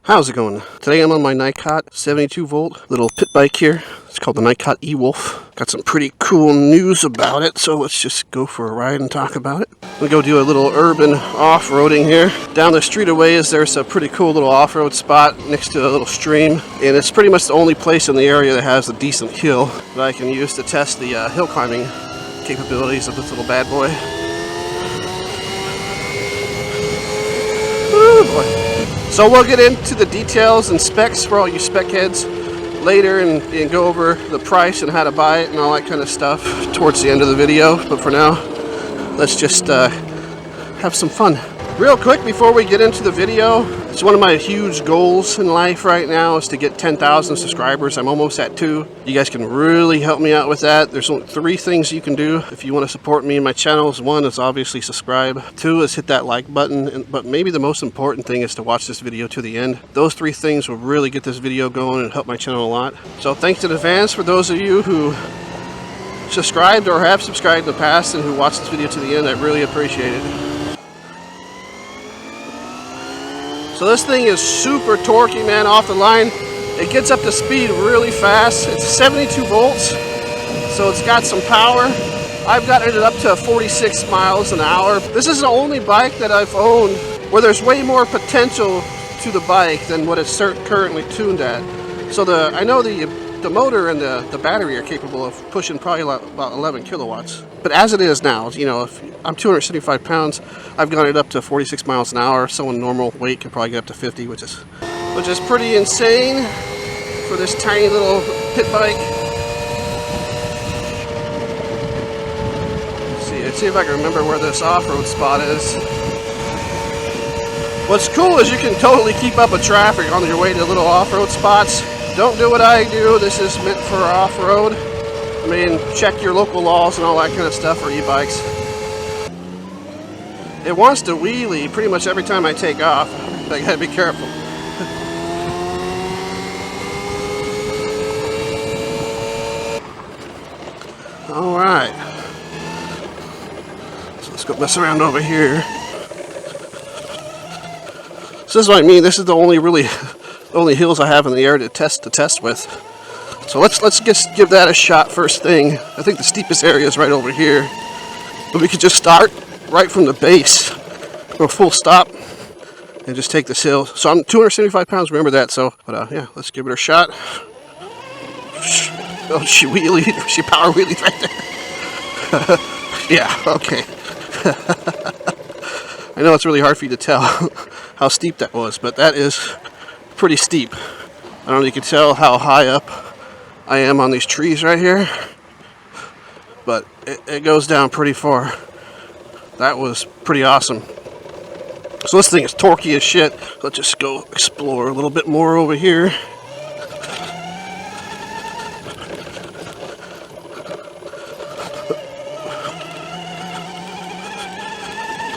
How's it going? Today I'm on my Nicot 72 volt little pit bike here. It's called the Nicot E-Wolf. Got some pretty cool news about it, so let's just go for a ride and talk about it. We'll go do a little urban off-roading here. Down the street a ways, there's a pretty cool little off-road spot next to a little stream, and it's pretty much the only place in the area that has a decent hill that I can use to test the hill climbing capabilities of this little bad boy. Woo boy. So we'll get into the details and specs for all you spec heads later and go over the price and how to buy it and all that kind of stuff towards the end of the video. But for now, let's just have some fun. Real quick before we get into the video, it's one of my huge goals in life right now is to get 10,000 subscribers. I'm almost at 2. You guys can really help me out with that. There's only 3 things you can do if you want to support me and my channels. 1 is obviously subscribe. 2 is hit that like button. But maybe the most important thing is to watch this video to the end. Those 3 things will really get this video going and help my channel a lot. So thanks in advance for those of you who subscribed or have subscribed in the past and who watched this video to the end. I really appreciate it. So this thing is super torquey, man, off the line. It gets up to speed really fast. It's 72 volts, so it's got some power. I've gotten it up to 46 miles an hour. This is the only bike that I've owned where there's way more potential to the bike than what it's currently tuned at. So I know the motor and the battery are capable of pushing probably about 11 kilowatts. But as it is now, you know, if I'm 275 pounds, I've got it up to 46 miles an hour. Someone normal weight can probably get up to 50, which is pretty insane for this tiny little pit bike. Let's see if I can remember where this off-road spot is. What's cool is you can totally keep up with traffic on your way to little off-road spots. Don't do what I do. This is meant for off-road. I mean, check your local laws and all that kind of stuff for e-bikes. It wants to wheelie pretty much every time I take off. I gotta be careful. Alright. So let's go mess around over here. So this is what I mean. This is the only hills I have in the air to test with. So let's just give that a shot first thing. I think the steepest area is right over here. But we could just start right from the base. Go full stop and just take this hill. So I'm 275 pounds, remember that. So, but yeah, let's give it a shot. Oh, she wheelied. She power wheelied right there. Yeah, okay. I know it's really hard for you to tell how steep that was, but that is pretty steep. I don't know if you can tell how high up I am on these trees right here, but it goes down pretty far. That was pretty awesome. So this thing is torquey as shit. Let's just go explore a little bit more over here.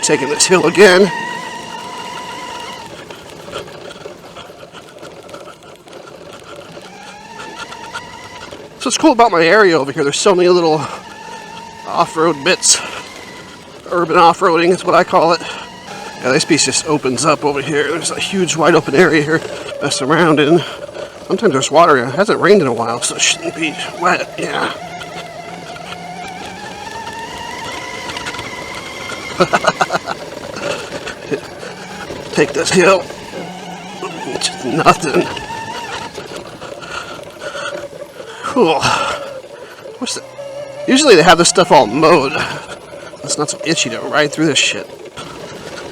Taking this hill again. So what's cool about my area over here, there's so many little off-road bits. Urban off-roading is what I call it. Yeah, this piece just opens up over here. There's a huge wide open area here to mess around in. Sometimes there's water. It hasn't rained in a while, so it shouldn't be wet. Yeah. Take this hill. Just nothing. Cool. What's that? Usually they have this stuff all mowed. It's not so itchy to ride through this shit.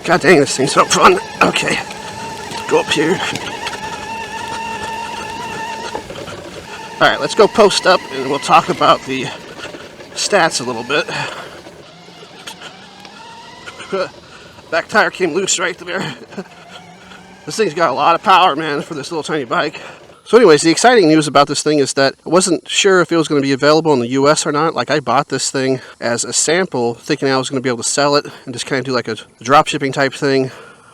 God dang, this thing's so fun. Okay. Go up here. Alright, let's go post up and we'll talk about the stats a little bit. Back tire came loose right there. This thing's got a lot of power, man, for this little tiny bike. So anyways, the exciting news about this thing is that I wasn't sure if it was going to be available in the US or not. Like, I bought this thing as a sample thinking I was going to be able to sell it and just kind of do like a drop shipping type thing.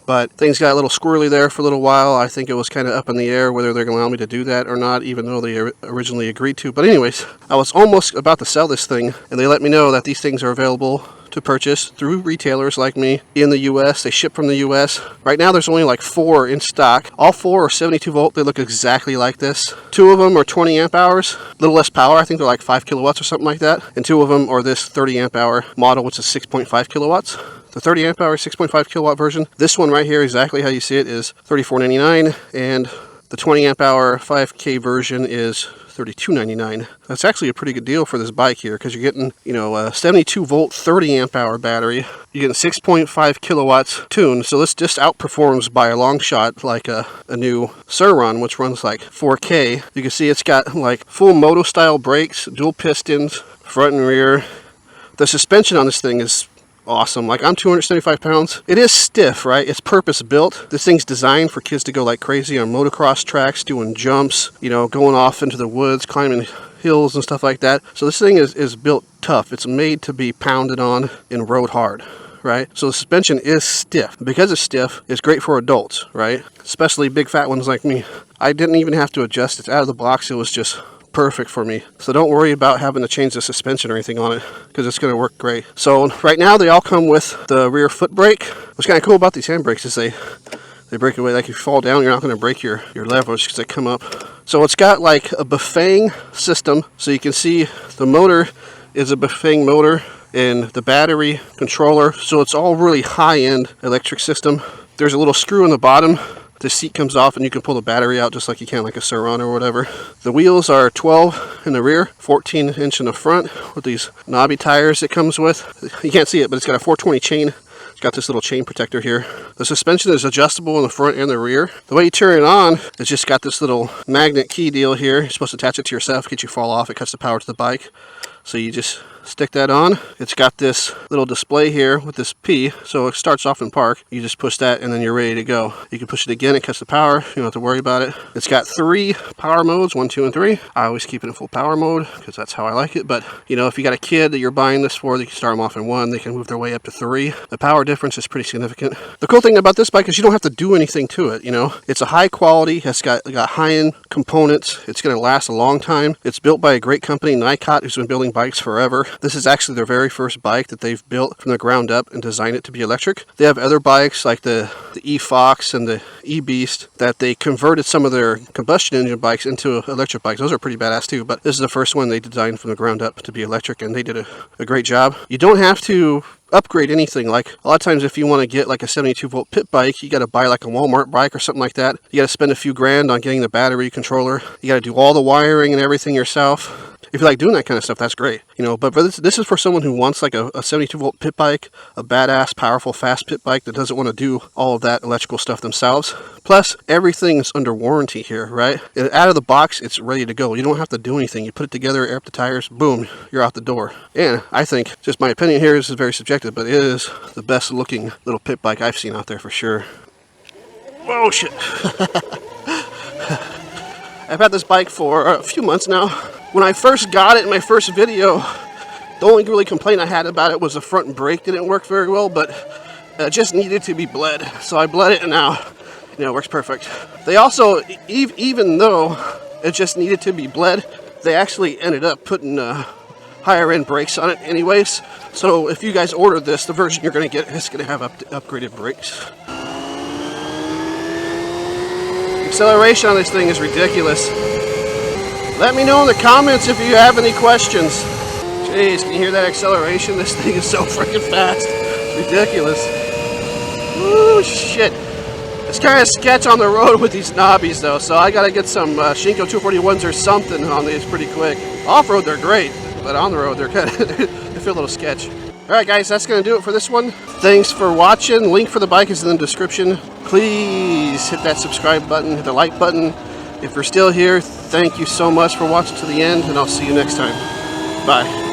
But things got a little squirrely there for a little while. I think it was kind of up in the air whether they're going to allow me to do that or not, even though they originally agreed to. But anyways, I was almost about to sell this thing, and they let me know that these things are available to to purchase through retailers like me in the US. They ship from the US. Right now there's only like 4 in stock. All 4 are 72 volt. They look exactly like this. 2 of them are 20 amp hours, a little less power. I think they're like 5 kilowatts or something like that. And 2 of them are this 30 amp hour model, which is 6.5 kilowatts. The 30 amp hour 6.5 kilowatt version, this one right here, exactly how you see it, is $34.99, and the 20 amp hour 5K version is $32.99. That's actually a pretty good deal for this bike here, because you're getting, you know, a 72 volt 30 amp hour battery. You're getting 6.5 kilowatts tuned, so this just outperforms by a long shot like a new Surron, which runs like 4K. You can see it's got like FewMoto style brakes, dual pistons, front and rear. The suspension on this thing is awesome. Like, I'm 275 pounds. It is stiff, right? It's purpose built. This thing's designed for kids to go like crazy on motocross tracks, doing jumps, you know, going off into the woods, climbing hills and stuff like that. So this thing is built tough. It's made to be pounded on and rode hard, right? So the suspension is stiff. Because it's stiff, it's great for adults, right? Especially big fat ones like me. I didn't even have to adjust it out of the box. It was just perfect for me. So don't worry about having to change the suspension or anything on it, because it's going to work great. So right now they all come with the rear foot brake. What's kind of cool about these handbrakes is they break away. Like, if you fall down, you're not going to break your levers because they come up. So it's got like a Bafang system. So you can see the motor is a Bafang motor and the battery controller. So it's all really high-end electric system. There's a little screw in the bottom. The seat comes off and you can pull the battery out just like you can like a Surron or whatever. The wheels are 12 in the rear, 14-inch in the front with these knobby tires it comes with. You can't see it, but it's got a 420 chain. It's got this little chain protector here. The suspension is adjustable in the front and the rear. The way you turn it on, it's just got this little magnet key deal here. You're supposed to attach it to yourself in case you fall off. It cuts the power to the bike. So you just stick that on. It's got this little display here with this P, so it starts off in park. You just push that and then you're ready to go. You can push it again, it cuts the power. You don't have to worry about it. It's got 3 power modes, 1, 2, and 3. I always keep it in full power mode because that's how I like it. But you know, if you got a kid that you're buying this for, you can start them off in 1. They can move their way up to 3. The power difference is pretty significant. The cool thing about this bike is you don't have to do anything to it. You know, it's a high quality. It's got high-end components. It's going to last a long time. It's built by a great company, Nicot, who's been building bikes forever. This is actually their very first bike that they've built from the ground up and designed it to be electric. They have other bikes like the E-Fox and the E-Beast that they converted some of their combustion engine bikes into electric bikes. Those are pretty badass too, but this is the first one they designed from the ground up to be electric, and they did a great job. You don't have to upgrade anything. Like, a lot of times if you want to get like a 72 volt pit bike, you got to buy like a Walmart bike or something like that. You got to spend a few grand on getting the battery controller. You got to do all the wiring and everything yourself. If you like doing that kind of stuff, that's great, you know. But this is for someone who wants like a 72 volt pit bike, a badass, powerful, fast pit bike that doesn't want to do all of that electrical stuff themselves. Plus, everything's under warranty here, right? And out of the box, it's ready to go. You don't have to do anything. You put it together, air up the tires, boom, you're out the door. And I think, just my opinion here, this is very subjective, but it is the best looking little pit bike I've seen out there for sure. Whoa, shit. I've had this bike for a few months now. When I first got it in my first video, the only really complaint I had about it was the front brake didn't work very well, but it just needed to be bled. So I bled it, and now, you know, it works perfect. They also, even though it just needed to be bled, they actually ended up putting higher end brakes on it anyways. So if you guys order this, the version you're going to get is going to have upgraded brakes. Acceleration on this thing is ridiculous. Let me know in the comments if you have any questions. Jeez, can you hear that acceleration? This thing is so freaking fast. It's ridiculous. Woo, shit. It's kind of sketch on the road with these knobbies though, so I gotta get some Shinko 241s or something on these pretty quick. Off-road they're great, but on the road they're kind of they feel a little sketch. Alright guys, that's gonna do it for this one. Thanks for watching. Link for the bike is in the description. Please hit that subscribe button, hit the like button. If you're still here, thank you so much for watching to the end, and I'll see you next time. Bye.